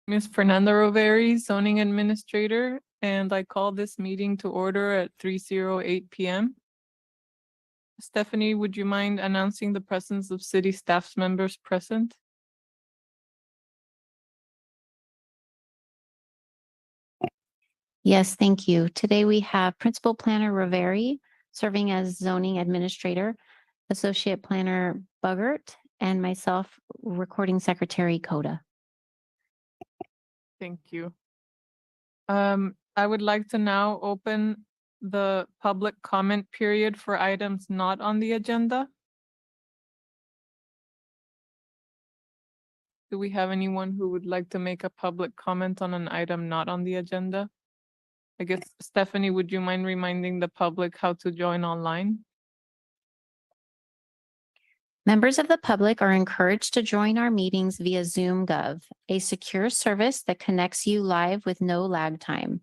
Ms. Fernanda Roveri, zoning administrator, and I call this meeting to order at 3:08 p.m. Stephanie, would you mind announcing the presence of city staff members present? Yes, thank you. Today we have Principal Planner Roveri serving as zoning administrator, Associate Planner Buggert, and myself, Recording Secretary Coda. Thank you. I would like to now open the public comment period for items not on the agenda. Do we have anyone who would like to make a public comment on an item not on the agenda? I guess, Stephanie, would you mind reminding the public how to join online? Members of the public are encouraged to join our meetings via Zoom Gov, a secure service that connects you live with no lag time.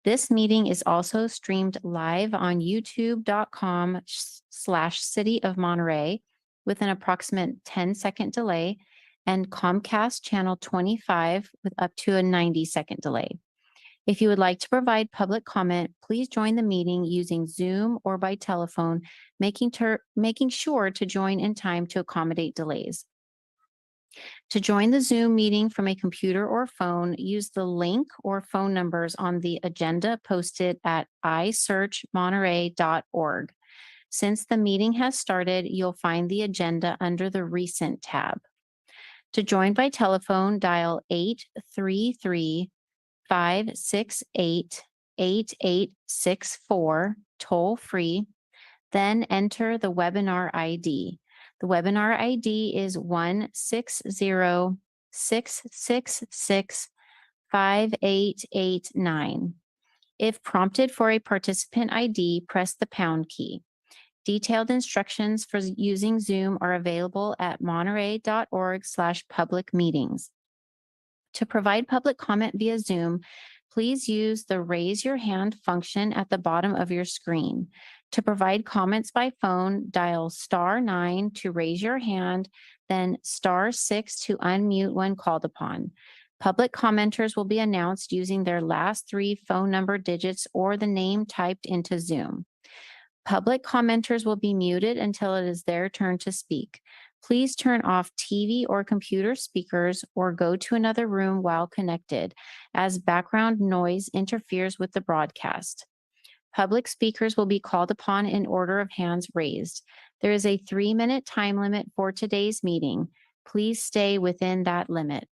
This meeting is also streamed live on youtube.com/City of Monterey with an approximate 10-second delay and Comcast channel 25 with up to a 90-second delay. If you would like to provide public comment, please join the meeting using Zoom or by telephone, making sure to join in time to accommodate delays. To join the Zoom meeting from a computer or phone, use the link or phone numbers on the agenda posted at isearchmonterey.org. Since the meeting has started, you'll find the agenda under the Recent tab. To join by telephone, dial 833-568-8864, toll free, then enter the webinar ID. The webinar ID is 160-666-5889. If prompted for a participant ID, press the pound key. Detailed instructions for using Zoom are available at monterey.org/public meetings. To provide public comment via Zoom, please use the raise your hand function at the bottom of your screen. To provide comments by phone, dial *9 to raise your hand, then *6 to unmute when called upon. Public commenters will be announced using their last 3 phone number digits or the name typed into Zoom. Public commenters will be muted until it is their turn to speak. Please turn off TV or computer speakers or go to another room while connected, as background noise interferes with the broadcast. Public speakers will be called upon in order of hands raised. There is a 3-minute time limit for today's meeting. Please stay within that limit.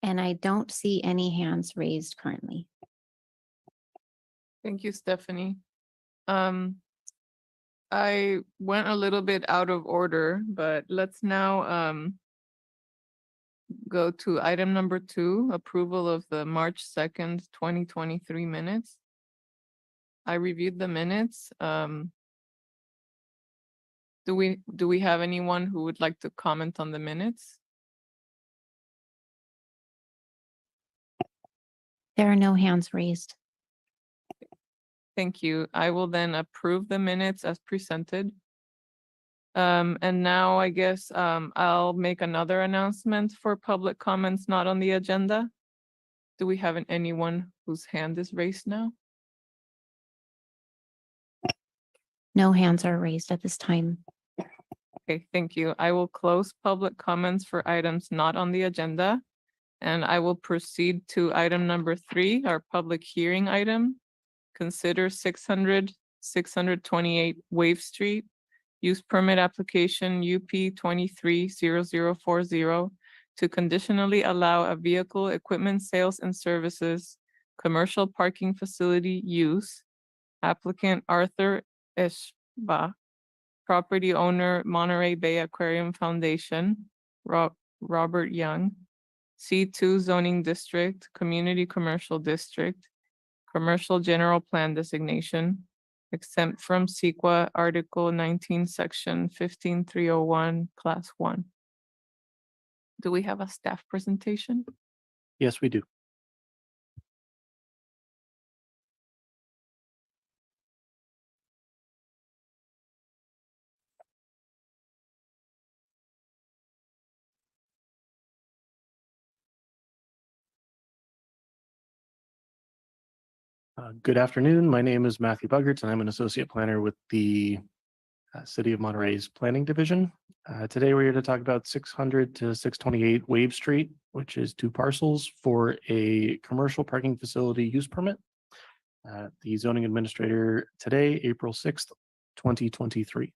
And I don't see any hands raised currently. Thank you, Stephanie. I went a little bit out of order, but let's now go to item number 2, approval of the March 2nd, 2023 minutes. I reviewed the minutes. Do we have anyone who would like to comment on the minutes? There are no hands raised. Thank you. I will then approve the minutes as presented. And now I guess I'll make another announcement for public comments not on the agenda. Do we have anyone whose hand is raised now? No hands are raised at this time. Okay, thank you. I will close public comments for items not on the agenda. And I will proceed to item number 3, our public hearing item. Consider 628 Wave Street, use permit application UP 230040 to conditionally allow a vehicle equipment sales and services commercial parking facility use. Applicant Arthur Eschbach, property owner Monterey Bay Aquarium Foundation, Robert Young, C2 zoning district, community commercial district, commercial general plan designation, exempt from CEQA Article 19, Section 15301, Class 1. Do we have a staff presentation? Yes, we do. Good afternoon. My name is Matthew Buggerts, and I'm an associate planner with the City of Monterey's Planning Division. Today, we're here to talk about 600 to 628 Wave Street, which is 2 parcels for a commercial parking facility use permit. The zoning administrator today, April 6th, 2023.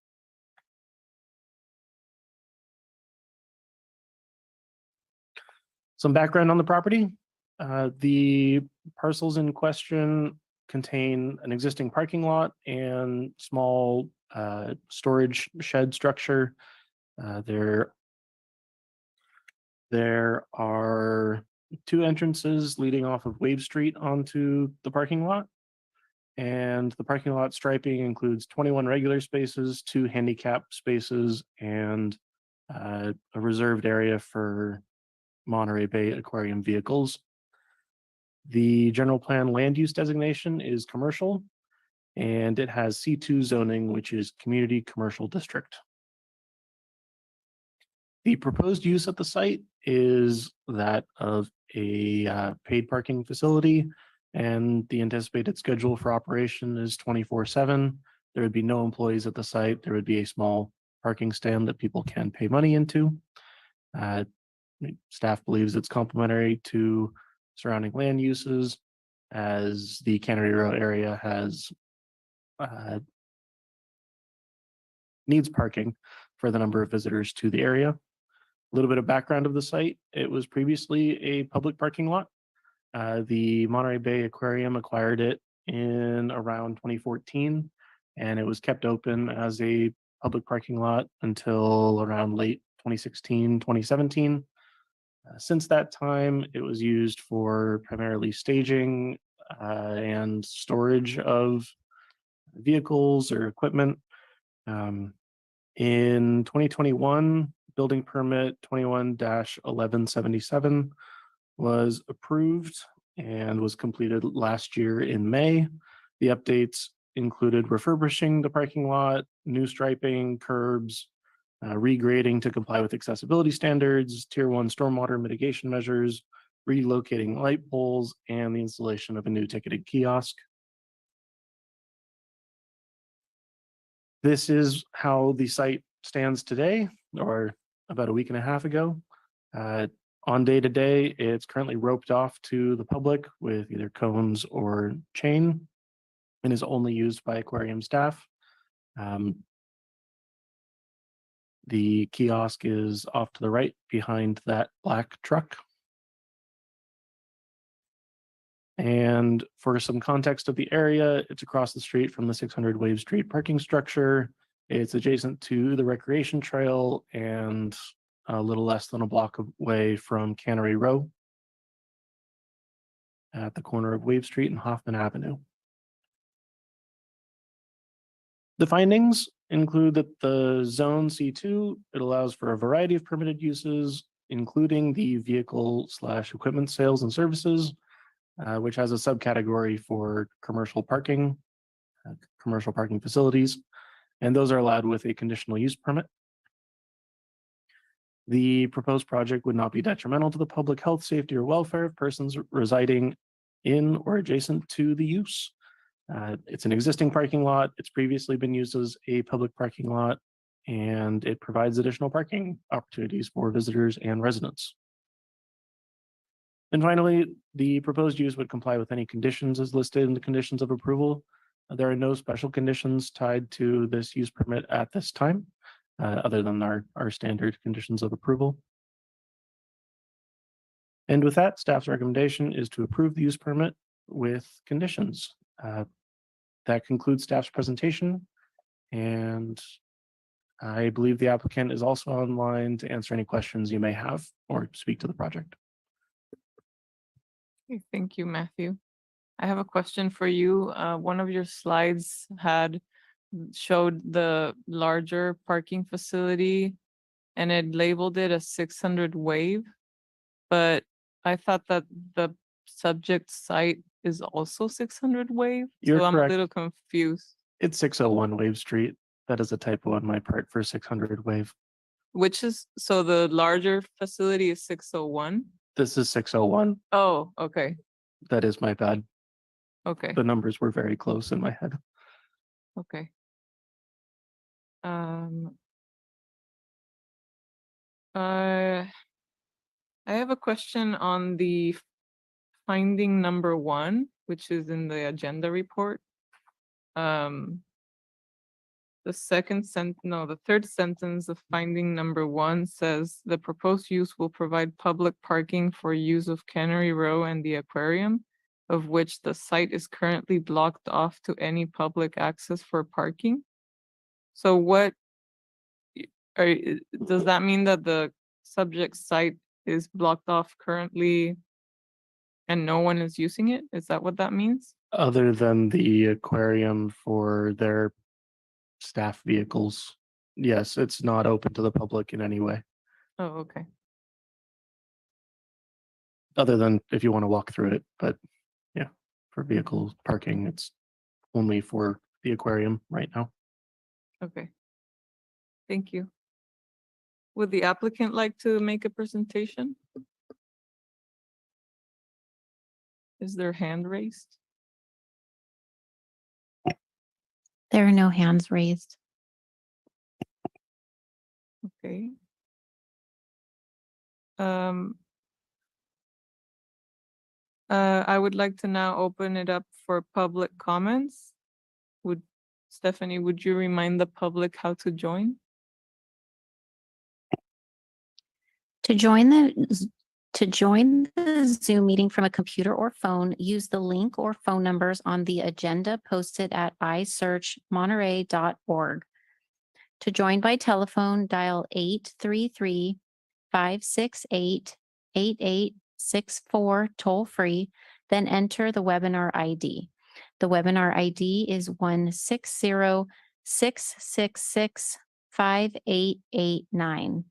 Some background on the property. The parcels in question contain an existing parking lot and small storage shed structure. There are 2 entrances leading off of Wave Street onto the parking lot. And the parking lot striping includes 21 regular spaces, 2 handicap spaces, and a reserved area for Monterey Bay aquarium vehicles. The general plan land use designation is commercial, and it has C2 zoning, which is community commercial district. The proposed use at the site is that of a paid parking facility, and the anticipated schedule for operation is 24/7. There would be no employees at the site. There would be a small parking stand that people can pay money into. Staff believes it's complementary to surrounding land uses, as the Cannery Row area has needs parking for the number of visitors to the area. A little bit of background of the site: it was previously a public parking lot. The Monterey Bay Aquarium acquired it in around 2014, and it was kept open as a public parking lot until around late 2016, 2017. Since that time, it was used for primarily staging and storage of vehicles or equipment. In 2021, building permit 21-1177 was approved and was completed last year in May. The updates included refurbishing the parking lot, new striping, curbs, regrading to comply with accessibility standards, Tier 1 stormwater mitigation measures, relocating light poles, and the installation of a new ticketed kiosk. This is how the site stands today, or about a week and a half ago. On day to day, it's currently roped off to the public with either cones or chain, and is only used by aquarium staff. The kiosk is off to the right behind that black truck. And for some context of the area, it's across the street from the 600 Wave Street parking structure. It's adjacent to the recreation trail and a little less than a block away from Cannery Row at the corner of Wave Street and Hoffman Avenue. The findings include that the zone C2, it allows for a variety of permitted uses, including the vehicle/equipment sales and services, which has a subcategory for commercial parking facilities, and those are allowed with a conditional use permit. The proposed project would not be detrimental to the public health, safety, or welfare of persons residing in or adjacent to the use. It's an existing parking lot. It's previously been used as a public parking lot, and it provides additional parking opportunities for visitors and residents. And finally, the proposed use would comply with any conditions as listed in the conditions of approval. There are no special conditions tied to this use permit at this time, other than our standard conditions of approval. And with that, staff's recommendation is to approve the use permit with conditions. That concludes staff's presentation, and I believe the applicant is also online to answer any questions you may have or speak to the project. Okay, thank you, Matthew. I have a question for you. One of your slides showed the larger parking facility, and it labeled it a 600 Wave, but I thought that the subject site is also 600 Wave. You're so I'm correct. a little confused. It's 601 Wave Street. That is a typo on my part for 600 Wave. So the larger facility is 601? This is 601. Oh, okay. That is my bad. Okay, The numbers were very close in my head. okay. I have a question on the finding number 1, which is in the agenda report. The third sentence of finding number 1 says the proposed use will provide public parking for use of Cannery Row and the aquarium, of which the site is currently blocked off to any public access for parking. So what does that mean, that the subject site is blocked off currently and no one is using it? Is that what that means? Other than the aquarium for their staff vehicles, yes, it's not open to the public in any way, Oh, okay. other than if you want to walk through it. But yeah, for vehicle parking, it's only for the aquarium right now. Okay. Thank you. Would the applicant like to make a presentation? Is their hand raised? There are no hands raised. Okay. I would like to now open it up for public comments. Stephanie, would you remind the public how to join? To join the Zoom meeting from a computer or phone, use the link or phone numbers on the agenda posted at isearchmonterey.org. To join by telephone, dial 833-568-8864 toll free, then enter the webinar ID. The webinar ID is 160-666-5889.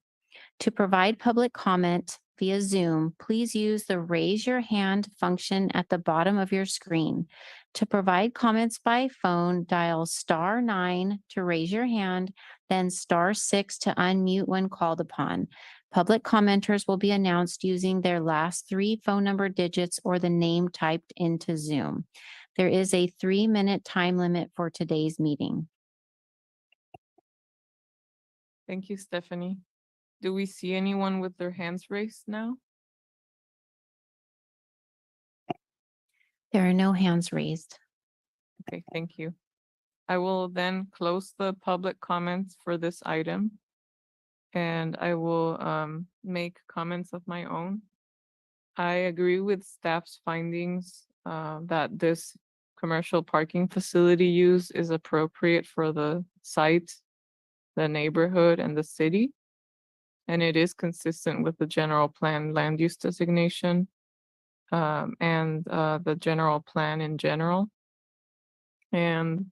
To provide public comment via Zoom, please use the raise your hand function at the bottom of your screen. To provide comments by phone, dial *9 to raise your hand, then *6 to unmute when called upon. Public commenters will be announced using their last 3 phone number digits or the name typed into Zoom. There is a 3-minute time limit for today's meeting. Thank you, Stephanie. Do we see anyone with their hands raised now? There are no hands raised. Okay, thank you. I will then close the public comments for this item. And I will make comments of my own. I agree with staff's findings that this commercial parking facility use is appropriate for the site, the neighborhood, and the city. And it is consistent with the general plan land use designation and the general plan in general. And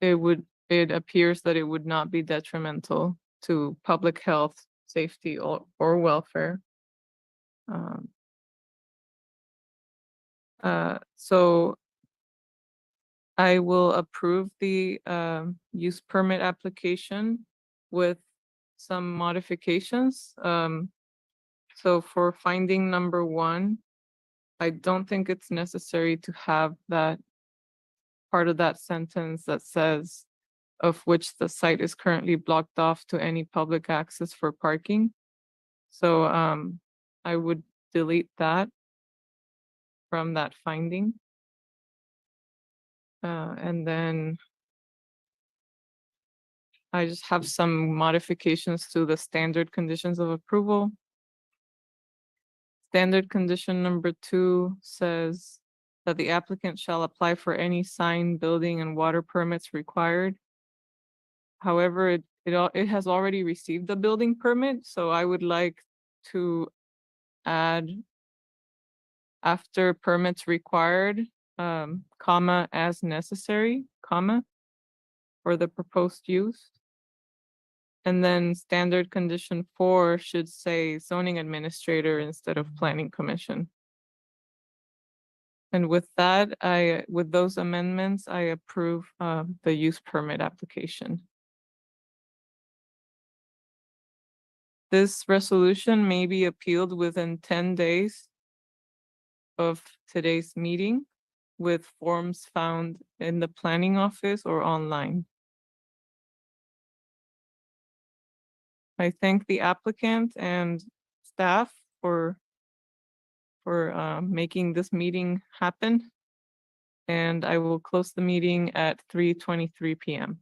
it appears that it would not be detrimental to public health, safety, or welfare. So I will approve the use permit application with some modifications. So for finding number 1, I don't think it's necessary to have that part of that sentence that says of which the site is currently blocked off to any public access for parking. So I would delete that from that finding. And then I just have some modifications to the standard conditions of approval. Standard condition number 2 says that the applicant shall apply for any sign, building, and water permits required. However, it has already received the building permit, so I would like to add after permits required, comma, as necessary, comma, for the proposed use. And then standard condition 4 should say zoning administrator instead of planning commission. And with that, with those amendments, I approve the use permit application. This resolution may be appealed within 10 days of today's meeting with forms found in the planning office or online. I thank the applicant and staff for making this meeting happen. And I will close the meeting at 3:23 p.m.